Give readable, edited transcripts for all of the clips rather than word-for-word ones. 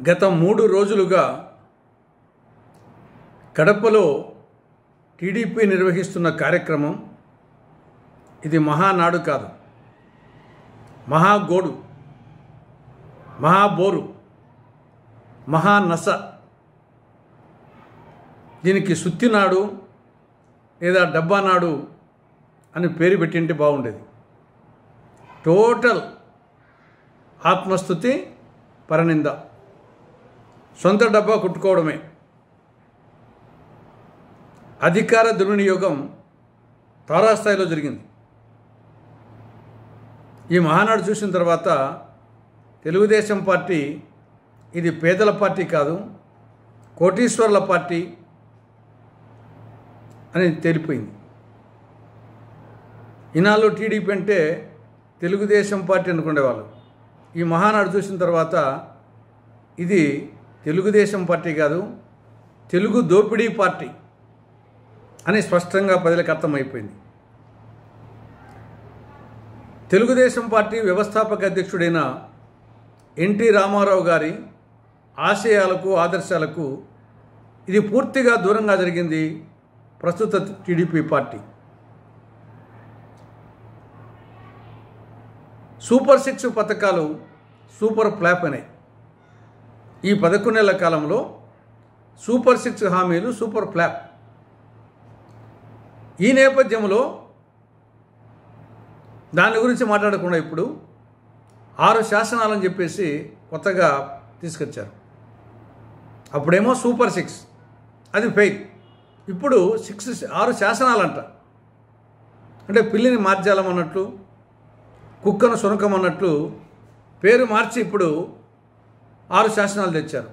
గత 3 రోజులుగా కడపలో టీడీపీ నిర్వహిస్తున్న కార్యక్రమం ఇది మహానాడు కాదు, మహాగోడు, మహాబోరు, మహానస. దీనికి సుత్తినాడు లేదా డబ్బానాడు అని పేరు పెట్టింటే బాగుండేది. టోటల్ ఆత్మస్తుతి, పరనింద, సొంత డబ్బా కుట్టుకోవడమే. అధికార దుర్వినియోగం తారాస్థాయిలో జరిగింది. ఈ మహానాడు చూసిన తర్వాత తెలుగుదేశం పార్టీ ఇది పేదల పార్టీ కాదు, కోటీశ్వర్ల పార్టీ అని తేలిపోయింది. ఇన్నాళ్ళు టీడీపీ అంటే తెలుగుదేశం పార్టీ అనుకునేవాళ్ళు. ఈ మహానాడు చూసిన తర్వాత ఇది తెలుగుదేశం పార్టీ కాదు, తెలుగు దోపిడీ పార్టీ అని స్పష్టంగా ప్రజలకు అర్థమైపోయింది. తెలుగుదేశం పార్టీ వ్యవస్థాపక అధ్యక్షుడైన ఎన్టీ రామారావు గారి ఆశయాలకు, ఆదర్శాలకు ఇది పూర్తిగా దూరంగా జరిగింది ప్రస్తుత టీడీపీ పార్టీ. సూపర్ 6 పథకాలు సూపర్ ఫ్లాప్ అయినాయి. ఈ 11 నెలల కాలంలో సూపర్ 6 హామీలు సూపర్ ఫ్లాప్. ఈ నేపథ్యంలో దాని గురించి మాట్లాడకుండా ఇప్పుడు 6 శాసనాలని చెప్పేసి కొత్తగా తీసుకొచ్చారు. అప్పుడేమో సూపర్ 6 అది ఫెయిల్. ఇప్పుడు 6 శాసనాలంట. అంటే పిల్లిని మార్జాలం అన్నట్లు, కుక్కను సునకం అన్నట్లు పేరు మార్చి ఇప్పుడు 6 శాసనాలు తెచ్చారు.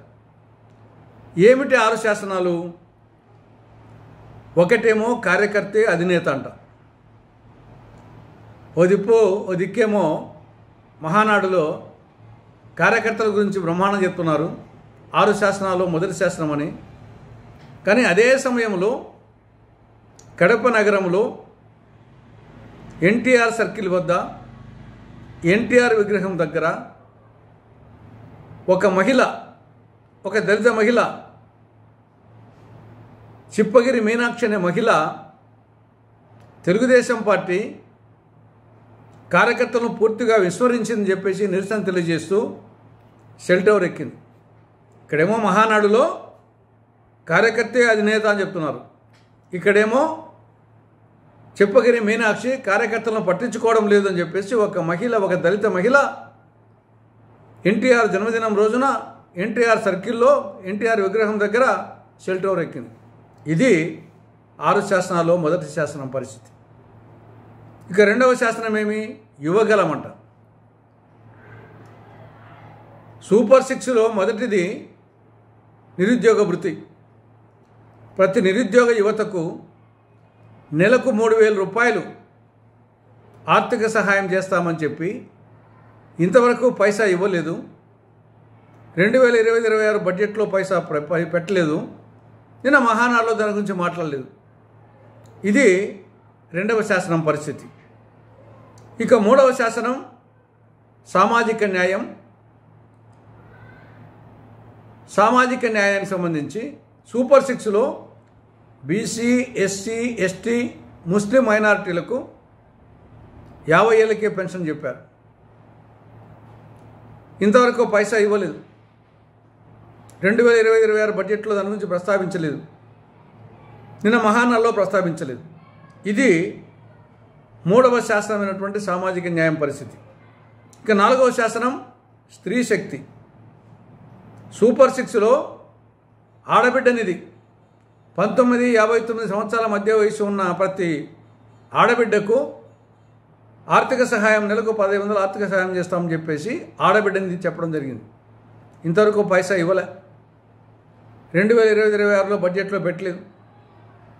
ఏమిటి 6 శాసనాలు? ఒకటేమో కార్యకర్తే అధినేత అంట. ఓ దిక్కేమో మహానాడులో కార్యకర్తల గురించి బ్రహ్మాండం చెప్తున్నారు, 6 శాసనాలు మొదటి శాసనం అని. కానీ అదే సమయంలో కడప నగరంలో ఎన్టీఆర్ సర్కిల్ వద్ద ఎన్టీఆర్ విగ్రహం దగ్గర ఒక మహిళ, ఒక దళిత మహిళ, చిప్పగిరి మీనాక్షి అనే మహిళ తెలుగుదేశం పార్టీ కార్యకర్తలను పూర్తిగా విస్మరించిందని చెప్పేసి నిరసన తెలియజేస్తూ షెల్టర్ ఎక్కింది. ఇక్కడేమో మహానాడులో కార్యకర్తే అధినేత అని చెప్తున్నారు, ఇక్కడేమో చిప్పగిరి మీనాక్షి కార్యకర్తలను పట్టించుకోవడం లేదని చెప్పేసి ఒక మహిళ, ఒక దళిత మహిళ ఎన్టీఆర్ జన్మదినం రోజున ఎన్టీఆర్ సర్కిల్లో ఎన్టీఆర్ విగ్రహం దగ్గర షెల్టర్ ఎక్కింది. ఇది 6 శాసనాల్లో మొదటి శాసనం పరిస్థితి. ఇక రెండవ శాసనం ఏమి? యువగలమంట. సూపర్ 6లో మొదటిది నిరుద్యోగ భృతి. ప్రతి నిరుద్యోగ యువతకు నెలకు 3,000 రూపాయలు ఆర్థిక సహాయం చేస్తామని చెప్పి ఇంతవరకు పైసా ఇవ్వలేదు. 2025-26 బడ్జెట్లో పైసా పెట్టలేదు. నిన్న మహానాడులో దాని గురించి మాట్లాడలేదు. ఇది రెండవ శాసనం పరిస్థితి. ఇక మూడవ శాసనం సామాజిక న్యాయం. సామాజిక న్యాయానికి సంబంధించి సూపర్ 6లో బీసీ, ఎస్సీ, ఎస్టీ, ముస్లిం మైనారిటీలకు 50 ఏళ్ళకే పెన్షన్ చెప్పారు. ఇంతవరకు పైసా ఇవ్వలేదు. 2025-26 బడ్జెట్లో దాని గురించి ప్రస్తావించలేదు. నిన్న మహానాడులో ప్రస్తావించలేదు. ఇది మూడవ శాసనమైనటువంటి సామాజిక న్యాయం పరిస్థితి. ఇక నాలుగవ శాసనం స్త్రీ శక్తి. సూపర్ 6లో ఆడబిడ్డనిది 19-59 సంవత్సరాల మధ్య వయసు ఉన్న ప్రతి ఆడబిడ్డకు ఆర్థిక సహాయం, నెలకు 1,500 ఆర్థిక సహాయం చేస్తామని చెప్పేసి ఆడబిడ్డనిది చెప్పడం జరిగింది. ఇంతవరకు పైసా ఇవ్వలే. 2025-26లో బడ్జెట్లో పెట్టలేదు.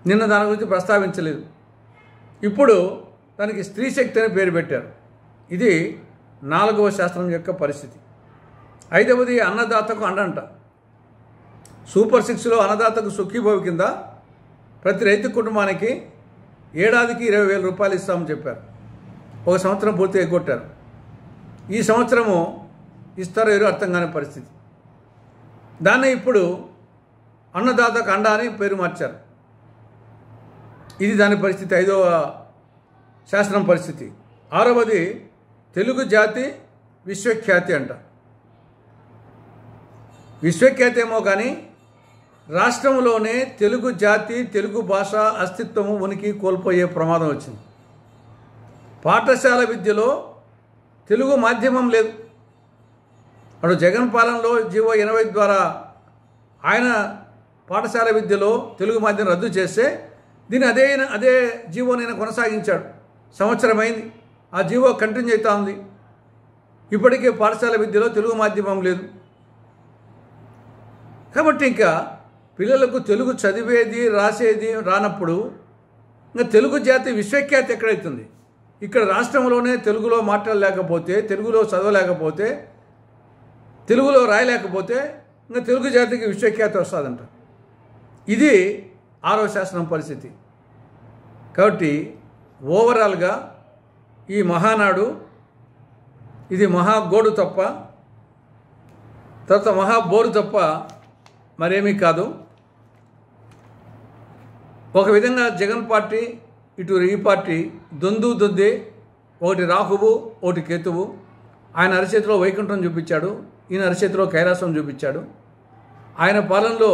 నిన్న దాని గురించి ప్రస్తావించలేదు. ఇప్పుడు దానికి స్త్రీ శక్తి అని పేరు పెట్టారు. ఇది 4వ శాసనం యొక్క పరిస్థితి. 5వది అన్నదాతకు అండంట. సూపర్ 6లో అన్నదాతకు సుఖీభవి కింద ప్రతి రైతు కుటుంబానికి ఏడాదికి 20,000 రూపాయలు ఇస్తామని చెప్పారు. ఒక సంవత్సరం పూర్తి ఎగ్గొట్టారు. ఈ సంవత్సరము ఇస్తారో ఏదో అర్థం కాని పరిస్థితి. దాన్ని ఇప్పుడు అన్నదాతకు అండ అని పేరు మార్చారు. ఇది దాని పరిస్థితి. 5వ శాసనం పరిస్థితి. 6వది తెలుగు జాతి విశ్వఖ్యాతి అంట. విశ్వఖ్యాతి ఏమో కానీ రాష్ట్రంలోనే తెలుగు జాతి, తెలుగు భాష అస్తిత్వము, ఉనికి కోల్పోయే ప్రమాదం వచ్చింది. పాఠశాల విద్యలో తెలుగు మాధ్యమం లేదు. అటు జగన్ పాలనలో జీవో 80 ద్వారా ఆయన పాఠశాల విద్యలో తెలుగు మాధ్యమం రద్దు చేస్తే దీన్ని అదే జీవోనైనా కొనసాగించాడు. సంవత్సరమైంది, ఆ జీవో కంటిన్యూ అవుతా ఉంది. ఇప్పటికే పాఠశాల విద్యలో తెలుగు మాధ్యమం లేదు. కాబట్టి ఇంకా పిల్లలకు తెలుగు చదివేది రాసేది రానప్పుడు ఇంకా తెలుగు జాతి విశ్వఖ్యాతి ఎక్కడైతుంది? ఇక్కడ రాష్ట్రంలోనే తెలుగులో మాట్లాడలేకపోతే, తెలుగులో చదవలేకపోతే, తెలుగులో రాయలేకపోతే ఇంకా తెలుగు జాతికి విశ్వఖ్యాతి వస్తుందంట. ఇది 6వ శాసనం పరిస్థితి. కాబట్టి ఓవరాల్గా ఈ మహానాడు ఇది మహాగోడు తప్ప, తర్వాత మహాబోరు తప్ప మరేమీ కాదు. ఒక విధంగా జగన్ పార్టీ, ఇటు ఈ పార్టీ దొందే, ఒకటి రాహువు, ఒకటి కేతువు. ఆయన అరచేతిలో వైకుంఠం చూపించాడు, ఈయన అరచేతిలో కైలాసం చూపించాడు. ఆయన పాలనలో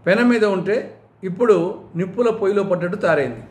పెనం మీద ఉంటే ఇప్పుడు నిప్పుల పొయ్యిలో పడ్డట్టు తయారైంది.